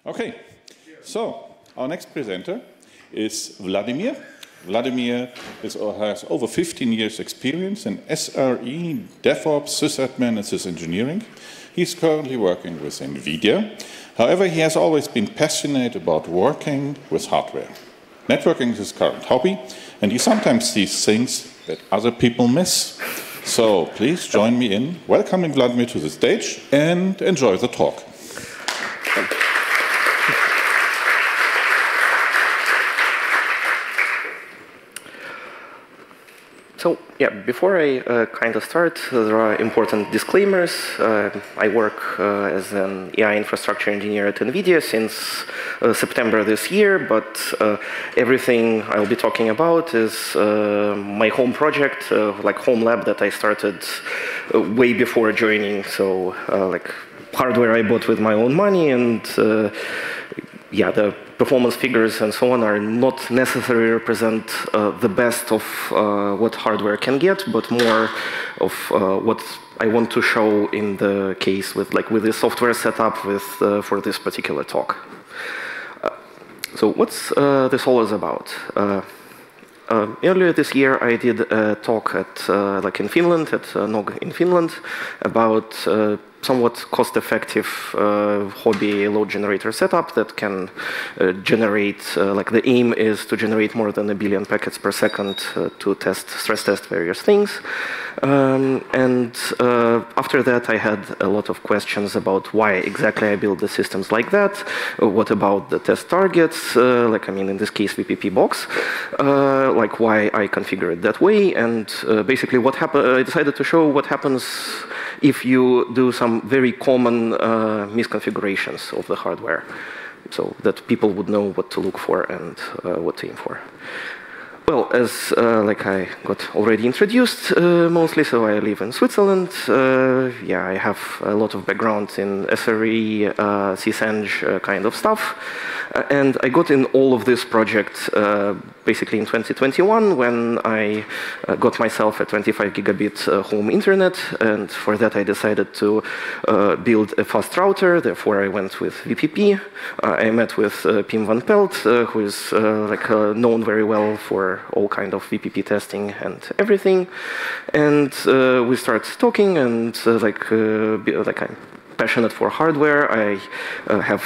Okay, so our next presenter is Vladimir. Vladimir has over 15 years experience in SRE, DevOps, sysadmin, and sysengineering. He's currently working with NVIDIA. However, he has always been passionate about working with hardware. Networking is his current hobby, and he sometimes sees things that other people miss. So please join me in welcoming Vladimir to the stage and enjoy the talk. So, yeah, before I kind of start, there are important disclaimers. I work as an AI infrastructure engineer at NVIDIA since September this year, but everything I'll be talking about is my home project, like home lab that I started way before joining. So, like hardware I bought with my own money, and yeah, the performance figures and so on are not necessarily represent the best of what hardware can get, but more of what I want to show in the case with the software setup with for this particular talk. So what's this all is about? Earlier this year, I did a talk at in Finland, at DENOG in Finland, about somewhat cost-effective hobby load generator setup that can generate, the aim is to generate more than 1 billion packets per second to stress test various things. And after that, I had a lot of questions about why exactly I build the systems like that. What about the test targets? In this case, VPP box. Why I configure it that way. And basically, what happened? I decided to show what happens if you do some very common misconfigurations of the hardware, so that people would know what to look for and what to aim for. Well, as I got already introduced mostly, so I live in Switzerland. Yeah, I have a lot of background in SRE, syseng kind of stuff. And I got in all of this project basically in 2021 when I got myself a 25 gigabit home internet. And for that, I decided to build a fast router. Therefore, I went with VPP. I met with Pim van Pelt, who is known very well for all kind of VPP testing and everything. And we started talking, and I'm passionate for hardware. I have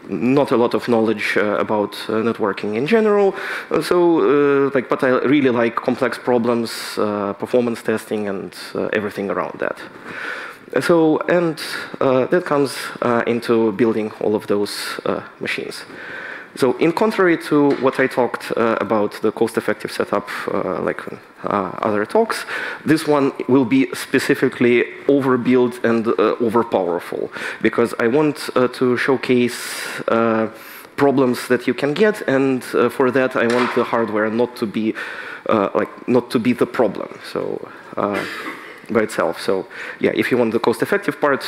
not a lot of knowledge about networking in general, but I really like complex problems, performance testing, and everything around that. So, and that comes into building all of those machines. So, in contrary to what I talked about the cost-effective setup, other talks, this one will be specifically overbuilt and overpowerful, because I want to showcase problems that you can get, and for that I want the hardware not to be the problem. So. By itself. So, yeah, if you want the cost-effective part,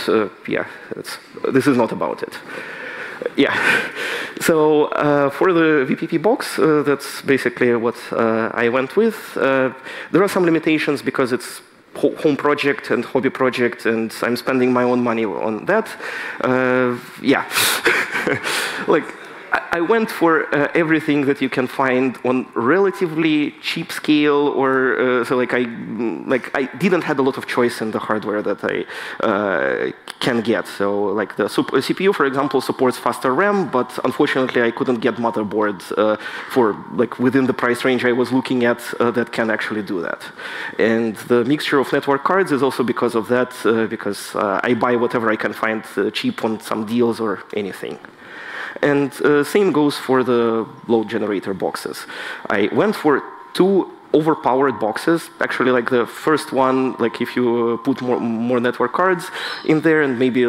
yeah, this is not about it. Yeah, so for the VPP box, that's basically what I went with. There are some limitations because it's home project and hobby project, and I'm spending my own money on that. Yeah, I went for everything that you can find on relatively cheap scale, or I didn't have a lot of choice in the hardware that I can get. So the CPU, for example, supports faster RAM, but unfortunately I couldn't get motherboards for within the price range I was looking at that can actually do that. And the mixture of network cards is also because of that, because I buy whatever I can find cheap on some deals or anything. And same goes for the load generator boxes. I went for 2 overpowered boxes. Actually, the first one, if you put more network cards in there and maybe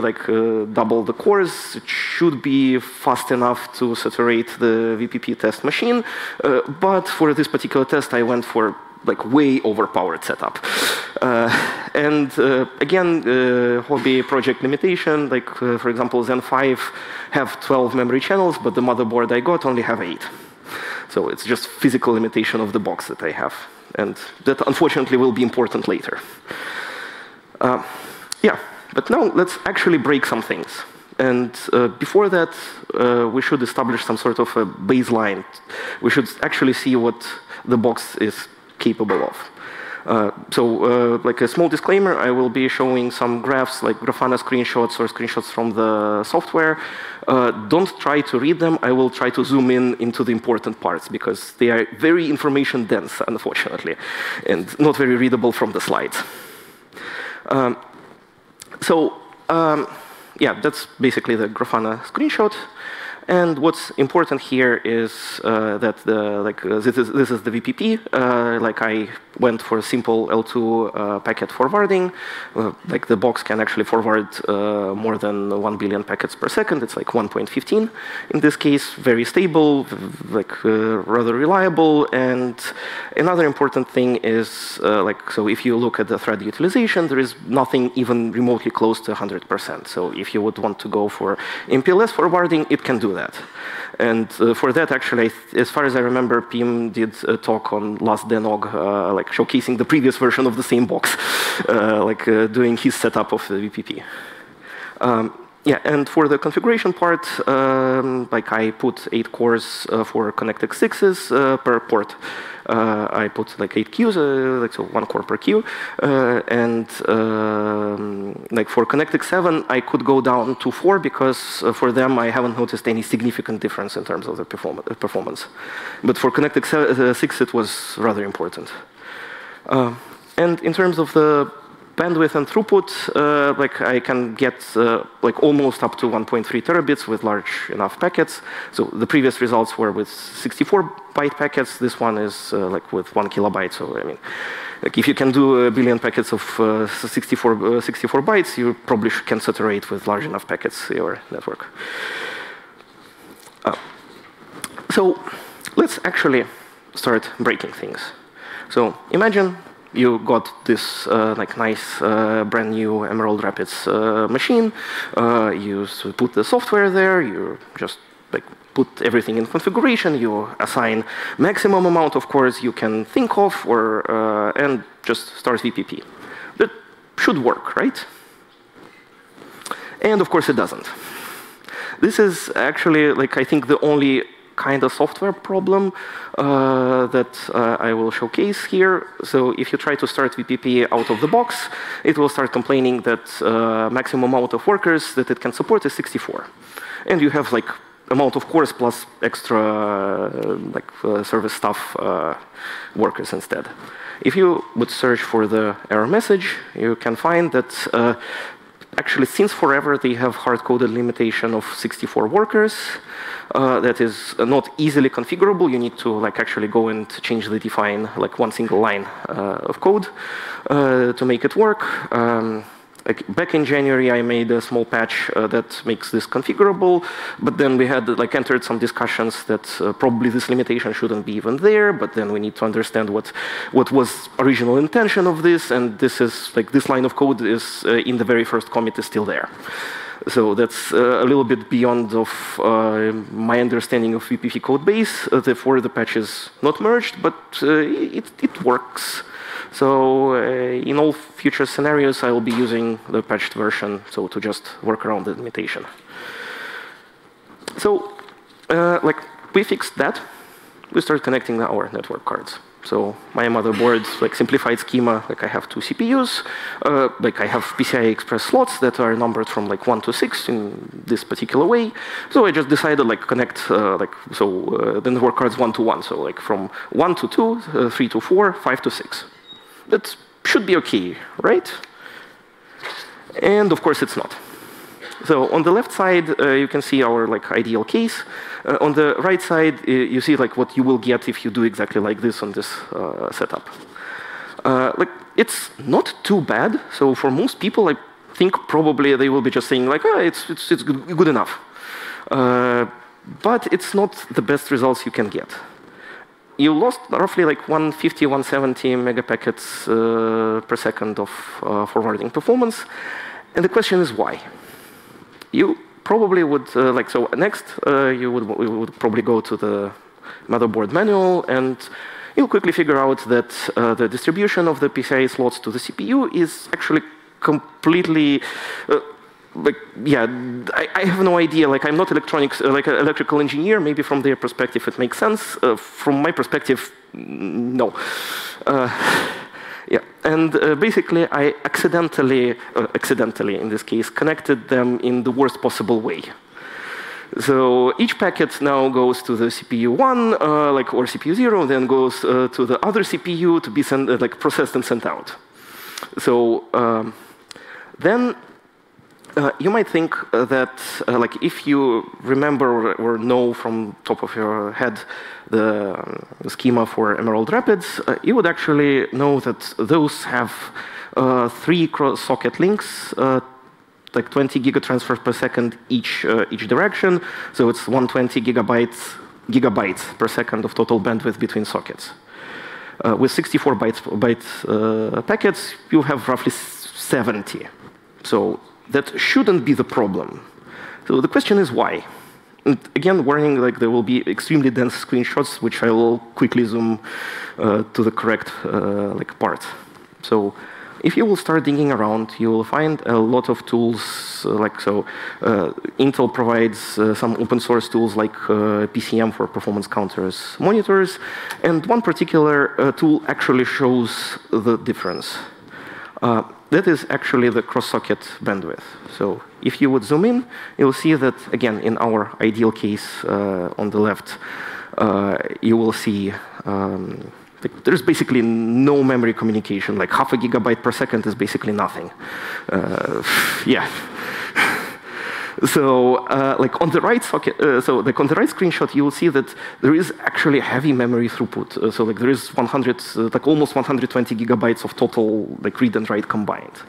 double the cores, it should be fast enough to saturate the VPP test machine. But for this particular test, I went for way overpowered setup. And again, hobby project limitation, for example, Zen 5 have 12 memory channels, but the motherboard I got only have 8. So it's just physical limitation of the box that I have. And that, unfortunately, will be important later. Yeah, but now let's actually break some things. And before that, we should establish some sort of a baseline. We should actually see what the box is capable of. Like a small disclaimer, I will be showing some graphs, like Grafana screenshots or screenshots from the software. Don't try to read them. I will try to zoom in into the important parts, because they are very information dense, unfortunately, and not very readable from the slides. Yeah, that's basically the Grafana screenshot. And what's important here is that this is the VPP. Like I went for a simple L2 packet forwarding. Like the box can actually forward more than 1 billion packets per second. It's like 1.15 in this case. Very stable, like rather reliable. And another important thing is so if you look at the thread utilization, there is nothing even remotely close to 100%. So if you would want to go for MPLS forwarding, it can do that. And for that, actually, as far as I remember, Pim did a talk on last DENOG, like showcasing the previous version of the same box, doing his setup of the VPP. Yeah, and for the configuration part, like I put 8 cores for connected 6s per port. I put like 8 queues, so 1 core per queue. And like for connected 7, I could go down to 4 because for them I haven't noticed any significant difference in terms of the performance. But for connected 6, it was rather important. And in terms of the bandwidth and throughput, like I can get like almost up to 1.3 terabits with large enough packets. So the previous results were with 64-byte packets. This one is like with 1 kilobyte. So I mean, like if you can do a billion packets of 64 bytes, you probably can saturate with large enough packets your network. So let's actually start breaking things. So imagine you got this like nice brand new Emerald Rapids machine. You put the software there. You just like put everything in configuration. You assign maximum amount of cores you can think of, or and just start VPP. That should work, right? And of course it doesn't. This is actually like I think the only kind of software problem that I will showcase here. So if you try to start VPP out of the box, it will start complaining that maximum amount of workers that it can support is 64. And you have like amount of cores plus extra service stuff workers instead. If you would search for the error message, you can find that actually, since forever, they have hard-coded limitation of 64 workers. That is not easily configurable. You need to like actually go and change the define like one single line of code to make it work. Like back in January, I made a small patch that makes this configurable, but then we had like entered some discussions that probably this limitation shouldn't be even there. But then we need to understand what was original intention of this, and this is like this line of code is in the very first commit is still there. So that's a little bit beyond of my understanding of VPP code base. Therefore, the patch is not merged, but it works. So in all future scenarios, I will be using the patched version, so to just work around the limitation. So like we fixed that. We start connecting our network cards. So my motherboard, like simplified schema, like I have 2 CPUs, like I have PCI Express slots that are numbered from like 1 to 6 in this particular way. So I just decided like connect the network cards 1 to 1. So like from 1 to 2, 3 to 4, 5 to 6. That should be okay, right? And of course it's not. So on the left side, you can see our like ideal case. On the right side, you see like what you will get if you do exactly like this on this setup. Like it's not too bad. So for most people, I think probably they will be just saying like, oh, it's good enough. But it's not the best results you can get. You lost roughly like 150, 170 megapackets per second of forwarding performance. And the question is why? You probably would, so next, you would probably go to the motherboard manual, and you'll quickly figure out that the distribution of the PCIe slots to the CPU is actually completely I have no idea. Like, I'm not electronics, like an electrical engineer. Maybe from their perspective it makes sense. From my perspective, no. And basically I accidentally in this case, connected them in the worst possible way. So each packet now goes to the CPU1, or CPU0, then goes to the other CPU to be processed and sent out. So then you might think that, if you remember or know from top of your head the schema for Emerald Rapids, you would actually know that those have 3 cross-socket links, 20 gigatransfers per second each direction. So it's 120 gigabytes per second of total bandwidth between sockets. With 64 byte packets, you have roughly 70. So that shouldn't be the problem. So the question is why? And again, warning, there will be extremely dense screenshots, which I will quickly zoom to the correct part. So if you will start digging around, you will find a lot of tools. Intel provides some open source tools like PCM for performance counters monitors, and one particular tool actually shows the difference. That is actually the cross-socket bandwidth. So if you would zoom in, you'll see that, again, in our ideal case on the left, you will see there's basically no memory communication. Like half a gigabyte per second is basically nothing. So, on the right socket, on the right screenshot, you will see that there is actually heavy memory throughput. There is 100, almost 120 gigabytes of total read and write combined.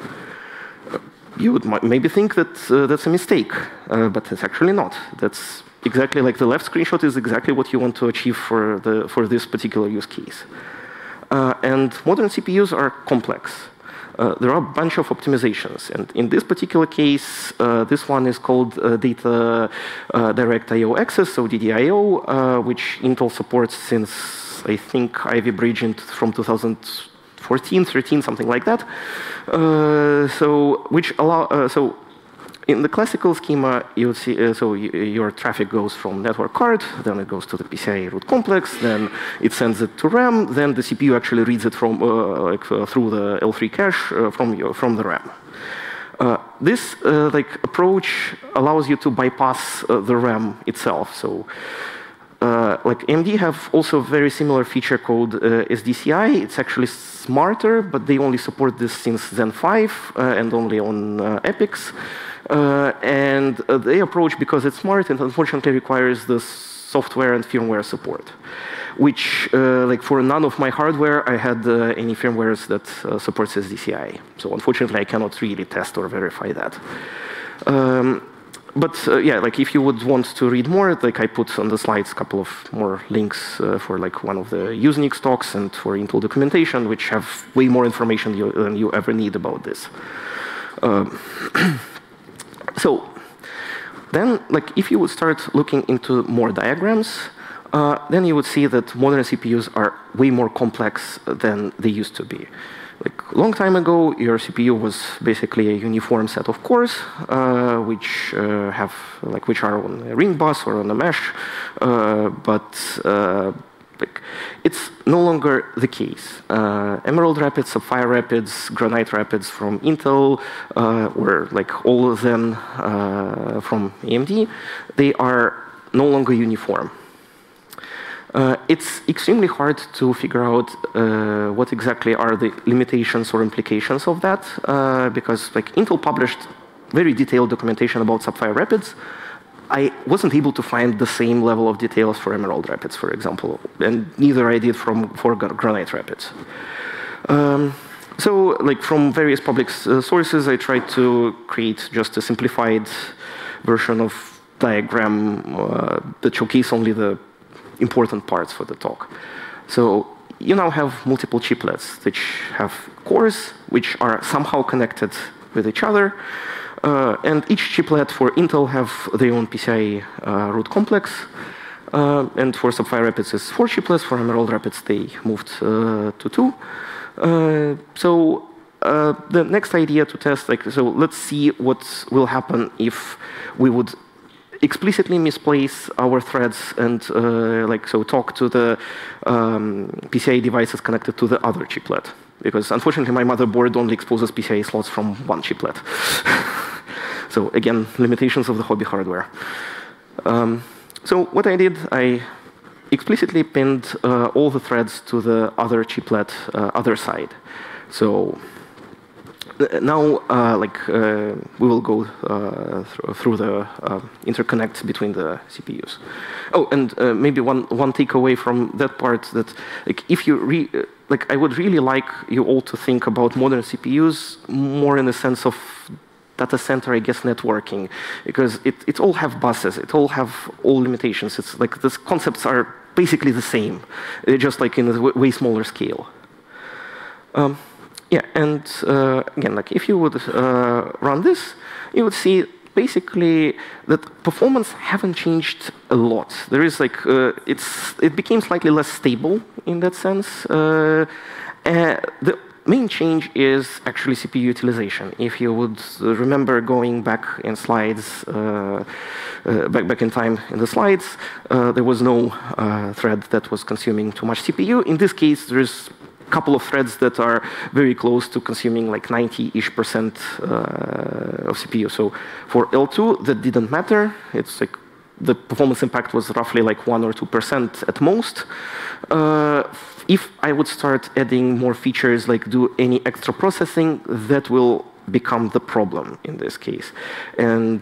You would maybe think that that's a mistake, but it's actually not. That's exactly the left screenshot is exactly what you want to achieve for this particular use case. And modern CPUs are complex. There are a bunch of optimizations. And in this particular case, this one is called Data Direct I/O Access, so DDI/O, which Intel supports since, I think, Ivy Bridge from 2014, 13, something like that. So in the classical schema, you would see, your traffic goes from network card, then it goes to the PCIe root complex, then it sends it to RAM, then the CPU actually reads it from through the L3 cache from the RAM. This approach allows you to bypass the RAM itself. So AMD have also a very similar feature called SDCI. It's actually smarter, but they only support this since Zen 5 and only on EPICs. And they approach, because it's smart, and unfortunately requires the software and firmware support, which, for none of my hardware, I had any firmwares that supports SDCI. So unfortunately, I cannot really test or verify that. But if you would want to read more, I put on the slides a couple of more links for one of the Usenix talks and for Intel documentation, which have way more information than you ever need about this. So then, if you would start looking into more diagrams, then you would see that modern CPUs are way more complex than they used to be. A long time ago, your CPU was basically a uniform set of cores, which are on a ring bus or on a mesh, but it's no longer the case. Emerald Rapids, Sapphire Rapids, Granite Rapids from Intel, or all of them from AMD, they are no longer uniform. It's extremely hard to figure out what exactly are the limitations or implications of that, because Intel published very detailed documentation about Sapphire Rapids. I wasn't able to find the same level of details for Emerald Rapids, for example, and neither I did for Granite Rapids. So, from various public sources, I tried to create just a simplified version of diagram that showcase only the important parts for the talk. So you now have multiple chiplets which have cores which are somehow connected with each other. And each chiplet for Intel have their own PCIe root complex. And for Sapphire Rapids, it's 4 chiplets. For Emerald Rapids, they moved to 2. So the next idea to test, so let's see what will happen if we would explicitly misplace our threads and talk to the PCIe devices connected to the other chiplet. Because unfortunately, my motherboard only exposes PCIe slots from 1 chiplet. So again, limitations of the hobby hardware. So what I did, I explicitly pinned all the threads to the other chiplet, other side. So now, we will go through the interconnect between the CPUs. Oh, and maybe one takeaway from that part that, if you I would really like you all to think about modern CPUs more in the sense of data center, I guess, networking, because it all have buses, it all have all limitations. It's like these concepts are basically the same, just like in a way smaller scale. Yeah, and again, if you would run this, you would see basically that performance haven't changed a lot. There is it became slightly less stable in that sense. The main change is actually CPU utilization. If you would remember going back in slides, back in time in the slides, there was no thread that was consuming too much CPU. In this case, there's a couple of threads that are very close to consuming 90-ish% of CPU. So for L2, that didn't matter. It's the performance impact was roughly 1 or 2% at most. If I would start adding more features, do any extra processing, that will become the problem in this case. And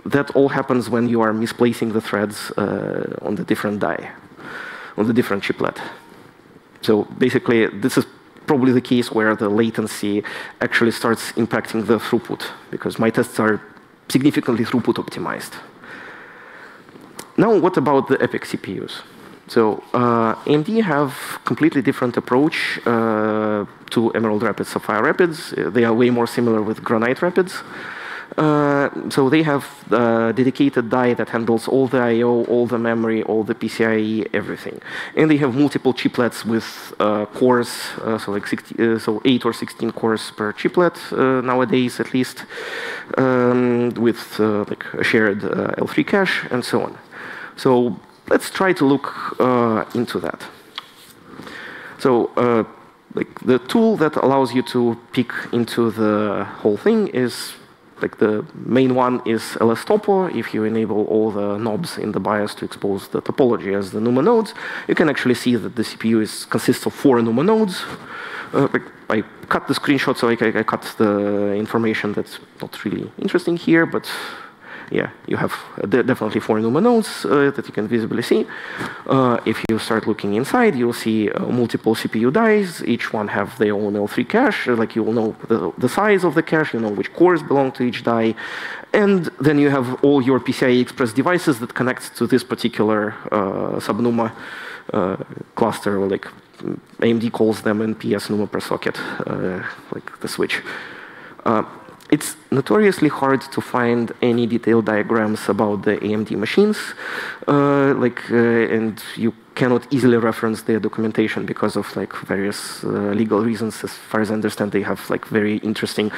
that all happens when you are misplacing the threads on the different die, on the different chiplet. So basically, this is probably the case where the latency actually starts impacting the throughput, because my tests are significantly throughput optimized. Now, what about the EPYC CPUs? So AMD have completely different approach to Emerald Rapids, Sapphire Rapids. They are way more similar with Granite Rapids. So they have a dedicated die that handles all the I/O, all the memory, all the PCIe, everything. And they have multiple chiplets with cores, so 8 or 16 cores per chiplet nowadays, at least, with a shared L3 cache and so on. So let's try to look into that. So the tool that allows you to peek into the whole thing is, the main one is LS-Topo. If you enable all the knobs in the BIOS to expose the topology as the NUMA nodes, you can actually see that the CPU consists of 4 NUMA nodes. I cut the screenshot, so I cut the information that's not really interesting here, but yeah, you have definitely 4 NUMA nodes that you can visibly see. If you start looking inside, you'll see multiple CPU dies. Each one have their own L3 cache. You will know the size of the cache, you know which cores belong to each die. And then you have all your PCI Express devices that connect to this particular sub-NUMA cluster, or AMD calls them NPS NUMA per socket, the switch. It's notoriously hard to find any detailed diagrams about the AMD machines, and you cannot easily reference their documentation because of various legal reasons. As far as I understand, they have very interesting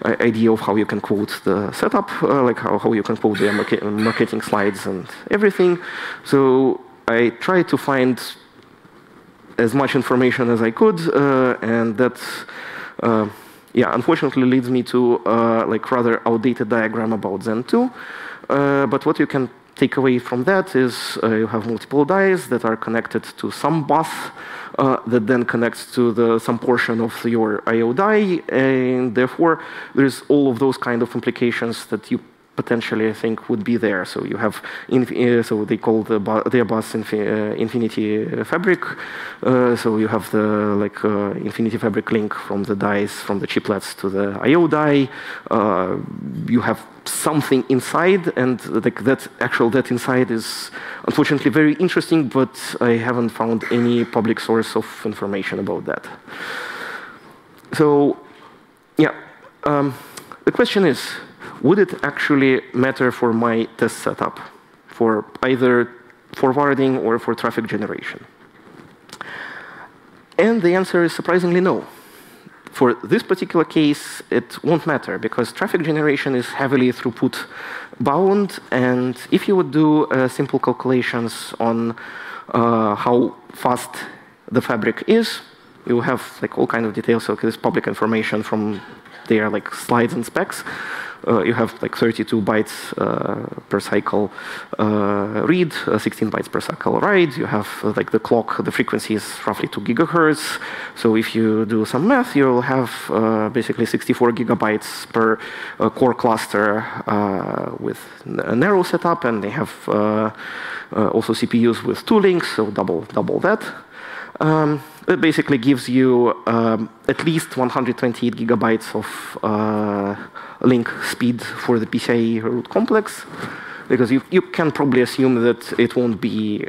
idea of how you can quote the setup, how you can quote their marketing slides and everything. So I tried to find as much information as I could, and that. Yeah, unfortunately leads me to rather outdated diagram about Zen 2. But what you can take away from that is you have multiple dies that are connected to some bus that then connects to some portion of your I/O die, and therefore there's all of those kind of implications that you potentially, I think, would be there. So you have, so they call their bus Infinity Fabric. So you have the Infinity Fabric link from the dies, from the chiplets to the I/O die. You have something inside, and that inside is unfortunately very interesting, but I haven't found any public source of information about that. So, yeah, the question is, would it actually matter for my test setup, for either forwarding or for traffic generation? And the answer is surprisingly no. For this particular case, it won't matter, because traffic generation is heavily throughput bound, and if you would do simple calculations on how fast the fabric is, you have like all kinds of details. So this public information from their like slides and specs. You have like 32 bytes per cycle read, 16 bytes per cycle write. You have like the clock, the frequency is roughly 2 gigahertz. So if you do some math, you'll have basically 64 gigabytes per core cluster with a narrow setup, and they have also CPUs with 2 links, so double that. It basically gives you at least 128 gigabytes of link speed for the PCIe root complex, because you can probably assume that it won't be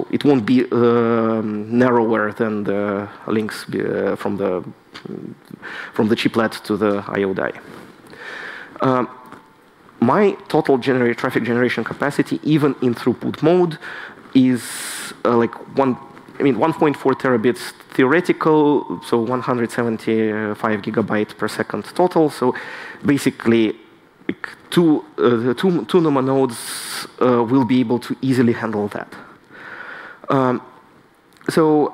it won't be narrower than the links from the chiplet to the I/O die. My total traffic generation capacity, even in throughput mode, is like 1.4 terabits theoretical, so 175 gigabytes per second total. So basically, like two NUMA nodes will be able to easily handle that. So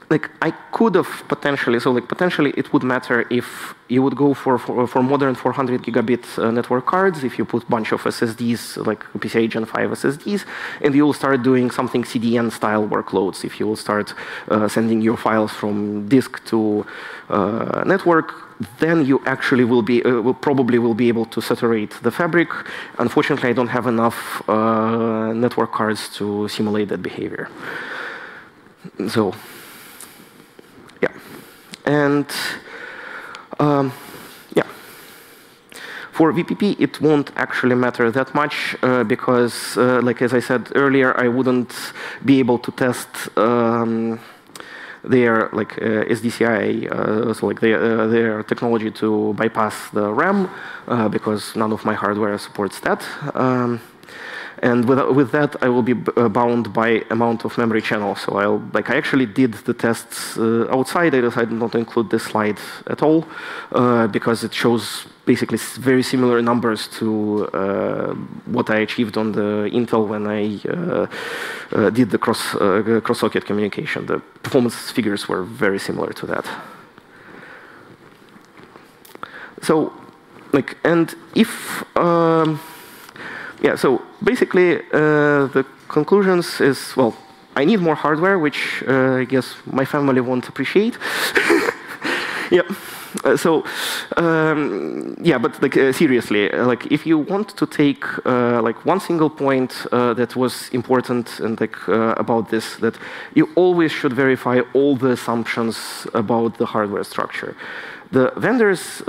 like I could have potentially, potentially it would matter if you would go for modern 400 gigabit network cards, if you put a bunch of SSDs, like PCIe Gen 5 SSDs, and you will start doing something CDN style workloads. If you will start sending your files from disk to network, then you actually will probably be able to saturate the fabric. Unfortunately, I don't have enough network cards to simulate that behavior. So. Yeah, and yeah, for VPP it won't actually matter that much because, like as I said earlier, I wouldn't be able to test their SDCI, so like their technology to bypass the RAM because none of my hardware supports that. And with that, I will be bound by amount of memory channels. So I actually did the tests outside. I decided not to include this slide at all because it shows basically very similar numbers to what I achieved on the Intel when I did the cross-socket communication. The performance figures were very similar to that. So, and if yeah, so basically the conclusions is, well, I need more hardware, which I guess my family won't appreciate. Yeah. Yeah, but seriously, if you want to take one single point that was important and about this, that you always should verify all the assumptions about the hardware structure. The vendors,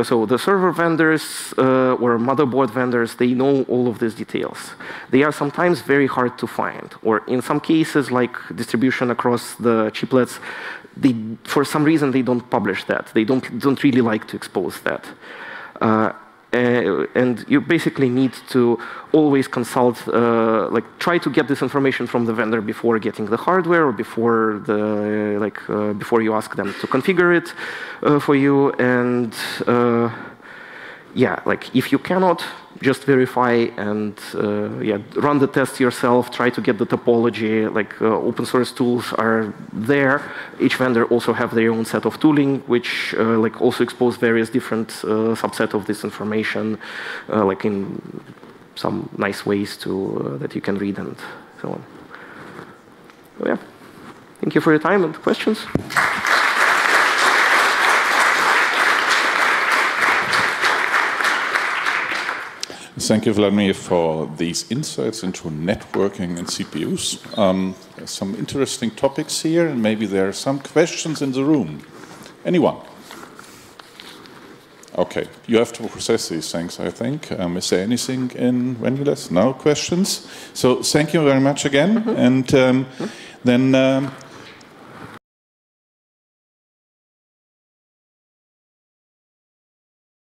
so the server vendors or motherboard vendors, they know all of these details. They are sometimes very hard to find, or in some cases, like distribution across the chiplets, for some reason they don't publish that. They don't really like to expose that. And you basically need to always consult, try to get this information from the vendor before getting the hardware, or before before you ask them to configure it for you. And yeah, if you cannot, just verify and yeah, run the test yourself. Try to get the topology. Open source tools are there. Each vendor also have their own set of tooling, which also expose various different subset of this information, in some nice ways to that you can read and so on. So yeah, thank you for your time and questions. Thank you, Vladimir, for these insights into networking and CPUs. There's some interesting topics here, and maybe there are some questions in the room. Anyone? Okay, you have to process these things, I think. Is there anything in Venulus? No questions? So thank you very much again. And then